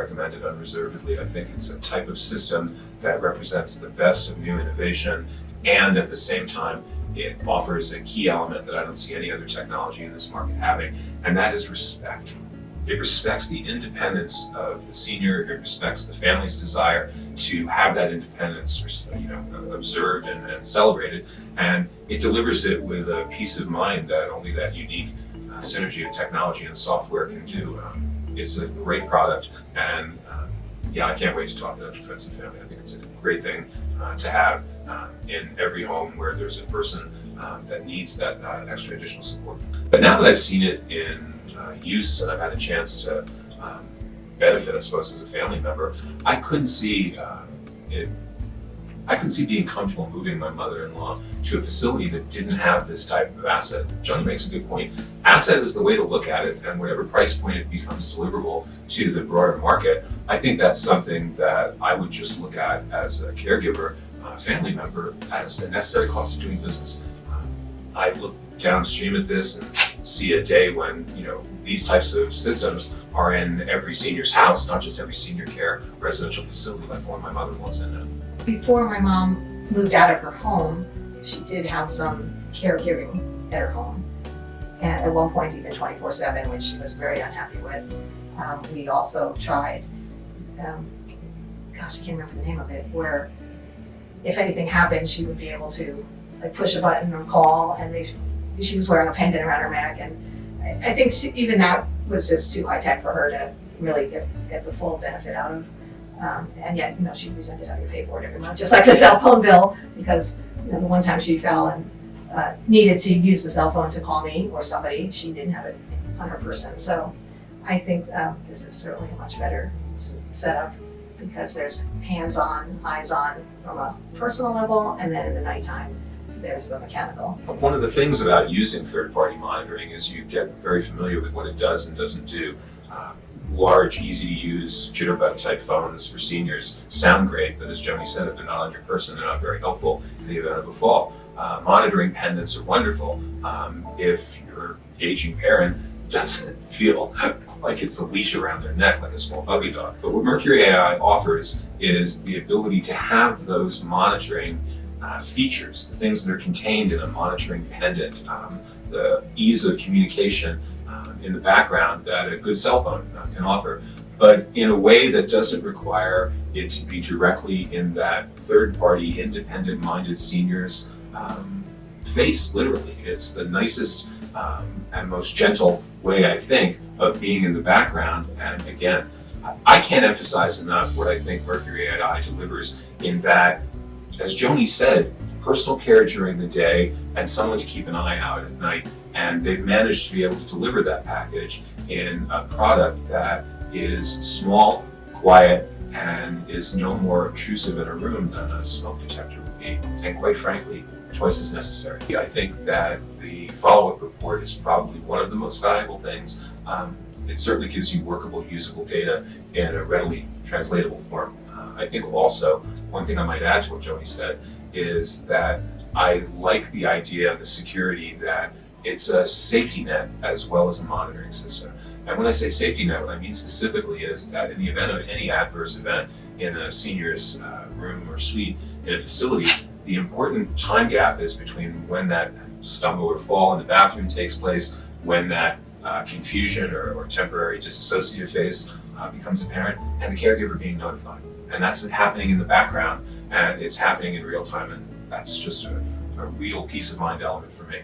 recommend it unreservedly. I think it's a type of system that represents the best of new innovation, and at the same time, it offers a key element that I don't see any other technology in this market having, and that is respect. It respects the independence of the senior. It respects the family's desire to have that independence, observed and celebrated, and it delivers it with a peace of mind that only that unique synergy of technology and software can do. It's a great product, and I can't wait to talk about Friends and Family. I think it's a great thing to have in every home where there's a person that needs that extra additional support. But now that I've seen it in use and I've had a chance to benefit, I suppose, as a family member, I couldn't see being comfortable moving my mother-in-law to a facility that didn't have this type of asset. Johnny makes a good point. Asset is the way to look at it, and whatever price point it becomes deliverable to the broader market, I think that's something that I would just look at as a caregiver, family member, as a necessary cost of doing business. I look downstream at this and see a day when these types of systems are in every senior's house, not just every senior care residential facility like one my mother-in-law's in now. Before my mom moved out of her home, she did have some caregiving at her home, and at one point even 24/7, which she was very unhappy with. We also tried, I can't remember the name of it, where if anything happened, she would be able to push a button or call, and she was wearing a pendant around her neck, and I think even that was just too high tech for her to really get the full benefit out of. And yet, she resented having to pay for it every month, just like the cell phone bill, because the one time she fell and needed to use the cell phone to call me or somebody, she didn't have it on her person. So I think this is certainly a much better setup, because there's hands-on, eyes-on from a personal level, and then in the nighttime, there's the mechanical. One of the things about using third-party monitoring is you get very familiar with what it does and doesn't do. Large, easy-to-use jitterbug-type phones for seniors sound great, but as Joni said, if they're not on your person, they're not very helpful in the event of a fall. Monitoring pendants are wonderful if your aging parent doesn't feel like it's a leash around their neck like a small puppy dog. But what Mercury AI offers is the ability to have those monitoring features, the things that are contained in a monitoring pendant, the ease of communication in the background that a good cell phone can offer, but in a way that doesn't require it to be directly in that third-party, independent-minded senior's face, literally. It's the nicest and most gentle way, I think, of being in the background. And again, I can't emphasize enough what I think Mercury AI delivers in that, as Joni said, personal care during the day and someone to keep an eye out at night. And they've managed to be able to deliver that package in a product that is small, quiet, and is no more obtrusive in a room than a smoke detector would be. And quite frankly, twice as necessary. I think that the follow-up report is probably one of the most valuable things. It certainly gives you workable, usable data in a readily translatable form. I think also, one thing I might add to what Joni said is that I like the idea of the security that it's a safety net as well as a monitoring system. And when I say safety net, what I mean specifically is that in the event of any adverse event in a senior's room or suite in a facility, the important time gap is between when that stumble or fall in the bathroom takes place, when that confusion or temporary disassociative phase becomes apparent, and the caregiver being notified. And that's happening in the background, and it's happening in real time, and that's just a real peace of mind element for me.